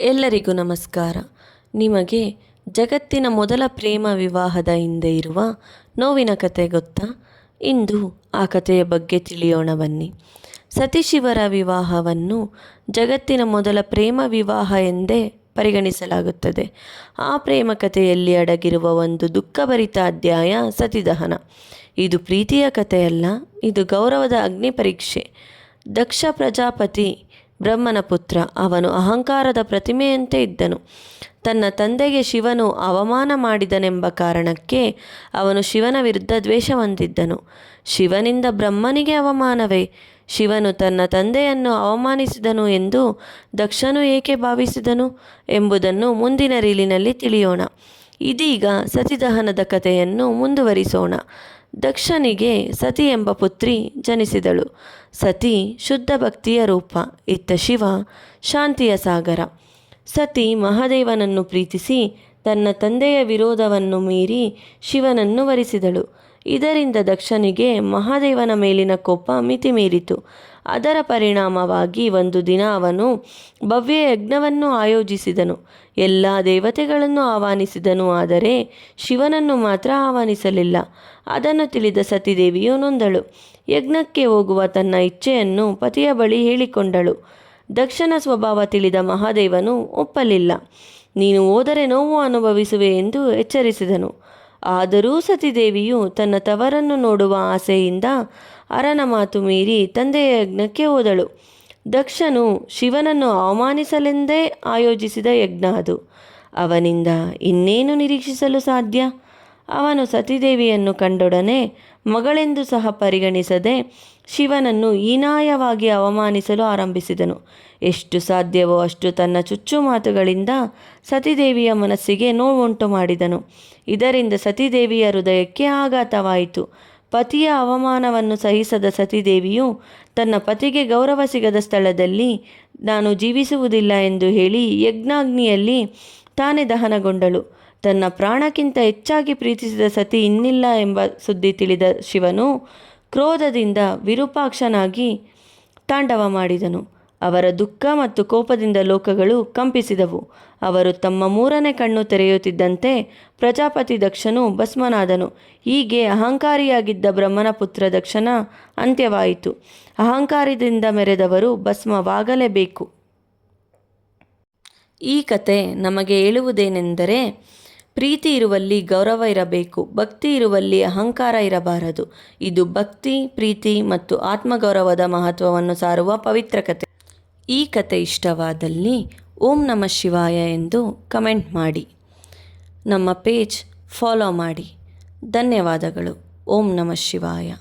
ಎಲ್ಲರಿಗೂ ನಮಸ್ಕಾರ. ನಿಮಗೆ ಜಗತ್ತಿನ ಮೊದಲ ಪ್ರೇಮ ವಿವಾಹದ ಹಿಂದೆ ಇರುವ ನೋವಿನ ಕತೆ ಗೊತ್ತಾ? ಇಂದು ಆ ಕಥೆಯ ಬಗ್ಗೆ ತಿಳಿಯೋಣ ಬನ್ನಿ. ಸತಿಶಿವರ ವಿವಾಹವನ್ನು ಜಗತ್ತಿನ ಮೊದಲ ಪ್ರೇಮ ವಿವಾಹ ಎಂದೇ ಪರಿಗಣಿಸಲಾಗುತ್ತದೆ. ಆ ಪ್ರೇಮ ಕಥೆಯಲ್ಲಿ ಅಡಗಿರುವ ಒಂದು ದುಃಖಭರಿತ ಅಧ್ಯಾಯ ಸತಿದಹನ. ಇದು ಪ್ರೀತಿಯ ಕಥೆಯಲ್ಲ, ಇದು ಗೌರವದ ಅಗ್ನಿ ಪರೀಕ್ಷೆ. ದಕ್ಷ ಪ್ರಜಾಪತಿ ಬ್ರಹ್ಮನ ಪುತ್ರ. ಅವನು ಅಹಂಕಾರದ ಪ್ರತಿಮೆಯಂತೆ ಇದ್ದನು. ತನ್ನ ತಂದೆಗೆ ಶಿವನು ಅವಮಾನ ಮಾಡಿದನೆಂಬ ಕಾರಣಕ್ಕೆ ಅವನು ಶಿವನ ವಿರುದ್ಧ ದ್ವೇಷ ಹೊಂದಿದ್ದನು. ಶಿವನಿಂದ ಬ್ರಹ್ಮನಿಗೆ ಅವಮಾನವೇ? ಶಿವನು ತನ್ನ ತಂದೆಯನ್ನು ಅವಮಾನಿಸಿದನು ಎಂದು ದಕ್ಷನು ಏಕೆ ಭಾವಿಸಿದನು ಎಂಬುದನ್ನು ಮುಂದಿನ ರೀಲಿನಲ್ಲಿ ತಿಳಿಯೋಣ. ಇದೀಗ ಸತಿದಹನದ ಕಥೆಯನ್ನು ಮುಂದುವರಿಸೋಣ. ದಕ್ಷನಿಗೆ ಸತಿ ಎಂಬ ಪುತ್ರಿ ಜನಿಸಿದಳು. ಸತಿ ಶುದ್ಧ ಭಕ್ತಿಯ ರೂಪ, ಇತ್ತ ಶಿವ ಶಾಂತಿಯ ಸಾಗರ. ಸತಿ ಮಹಾದೇವನನ್ನು ಪ್ರೀತಿಸಿ ತನ್ನ ತಂದೆಯ ವಿರೋಧವನ್ನು ಮೀರಿ ಶಿವನನ್ನು ವರಿಸಿದಳು. ಇದರಿಂದ ದಕ್ಷನಿಗೆ ಮಹಾದೇವನ ಮೇಲಿನ ಕೋಪ ಮಿತಿಮೀರಿತು. ಅದರ ಪರಿಣಾಮವಾಗಿ ಒಂದು ದಿನ ಅವನು ಭವ್ಯ ಯಜ್ಞವನ್ನು ಆಯೋಜಿಸಿದನು. ಎಲ್ಲ ದೇವತೆಗಳನ್ನು ಆಹ್ವಾನಿಸಿದನು, ಆದರೆ ಶಿವನನ್ನು ಮಾತ್ರ ಆಹ್ವಾನಿಸಲಿಲ್ಲ. ಅದನ್ನು ತಿಳಿದ ಸತಿದೇವಿಯು ನೊಂದಳು. ಯಜ್ಞಕ್ಕೆ ಹೋಗುವ ತನ್ನ ಇಚ್ಛೆಯನ್ನು ಪತಿಯ ಬಳಿ ಹೇಳಿಕೊಂಡಳು. ದಕ್ಷನ ಸ್ವಭಾವ ತಿಳಿದ ಮಹಾದೇವನು ಒಪ್ಪಲಿಲ್ಲ. ನೀನು ಹೋದರೆ ನೋವು ಅನುಭವಿಸುವೆ ಎಂದು ಎಚ್ಚರಿಸಿದನು. ಆದರೂ ಸತಿದೇವಿಯು ತನ್ನ ತವರನ್ನು ನೋಡುವ ಆಸೆಯಿಂದ ಅರನ ಮಾತು ಮೀರಿ ತಂದೆಯ ಯಜ್ಞಕ್ಕೆ ಹೋದಳು. ದಕ್ಷನು ಶಿವನನ್ನು ಅವಮಾನಿಸಲೆಂದೇ ಆಯೋಜಿಸಿದ ಯಜ್ಞ ಅದು. ಅವನಿಂದ ಇನ್ನೇನು ನಿರೀಕ್ಷಿಸಲು ಸಾಧ್ಯ? ಅವನು ಸತಿದೇವಿಯನ್ನು ಕಂಡೊಡನೆ ಮಗಳೆಂದು ಸಹ ಪರಿಗಣಿಸದೆ ಶಿವನನ್ನು ಹೀನಾಯವಾಗಿ ಅವಮಾನಿಸಲು ಆರಂಭಿಸಿದನು. ಎಷ್ಟು ಸಾಧ್ಯವೋ ಅಷ್ಟು ತನ್ನ ಚುಚ್ಚು ಮಾತುಗಳಿಂದ ಸತಿದೇವಿಯ ಮನಸ್ಸಿಗೆ ನೋವುಂಟು ಮಾಡಿದನು. ಇದರಿಂದ ಸತಿದೇವಿಯ ಹೃದಯಕ್ಕೆ ಆಘಾತವಾಯಿತು. ಪತಿಯ ಅವಮಾನವನ್ನು ಸಹಿಸದ ಸತಿದೇವಿಯು ತನ್ನ ಪತಿಗೆ ಗೌರವ ಸಿಗದ ಸ್ಥಳದಲ್ಲಿ ನಾನು ಜೀವಿಸುವುದಿಲ್ಲ ಎಂದು ಹೇಳಿ ಯಜ್ಞಾಗ್ನಿಯಲ್ಲಿ ತಾನೇ ದಹನಗೊಂಡಳು. ತನ್ನ ಪ್ರಾಣಕ್ಕಿಂತ ಹೆಚ್ಚಾಗಿ ಪ್ರೀತಿಸಿದ ಸತಿ ಇನ್ನಿಲ್ಲ ಎಂಬ ಸುದ್ದಿ ತಿಳಿದ ಶಿವನು ಕ್ರೋಧದಿಂದ ವಿರೂಪಾಕ್ಷನಾಗಿ ತಾಂಡವ ಮಾಡಿದನು. ಅವರ ದುಃಖ ಮತ್ತು ಕೋಪದಿಂದ ಲೋಕಗಳು ಕಂಪಿಸಿದವು. ಅವರು ತಮ್ಮ ಮೂರನೇ ಕಣ್ಣು ತೆರೆಯುತ್ತಿದ್ದಂತೆ ಪ್ರಜಾಪತಿ ದಕ್ಷನು ಭಸ್ಮನಾದನು. ಹೀಗೆ ಅಹಂಕಾರಿಯಾಗಿದ್ದ ಬ್ರಹ್ಮನ ಪುತ್ರ ದಕ್ಷನ ಅಂತ್ಯವಾಯಿತು. ಅಹಂಕಾರದಿಂದ ಮೆರೆದವರು ಭಸ್ಮವಾಗಲೇಬೇಕು. ಈ ಕತೆ ನಮಗೆ ಹೇಳುವುದೇನೆಂದರೆ, ಪ್ರೀತಿ ಇರುವಲ್ಲಿ ಗೌರವ ಇರಬೇಕು, ಭಕ್ತಿ ಇರುವಲ್ಲಿ ಅಹಂಕಾರ ಇರಬಾರದು. ಇದು ಭಕ್ತಿ, ಪ್ರೀತಿ ಮತ್ತು ಆತ್ಮಗೌರವದ ಮಹತ್ವವನ್ನು ಸಾರುವ ಪವಿತ್ರ ಕತೆ. ಈ ಕತೆ ಇಷ್ಟವಾದಲ್ಲಿ ಓಂ ನಮಃ ಶಿವಾಯ ಎಂದು ಕಮೆಂಟ್ ಮಾಡಿ. ನಮ್ಮ ಪೇಜ್ ಫಾಲೋ ಮಾಡಿ. ಧನ್ಯವಾದಗಳು. ಓಂ ನಮಃ ಶಿವಾಯ.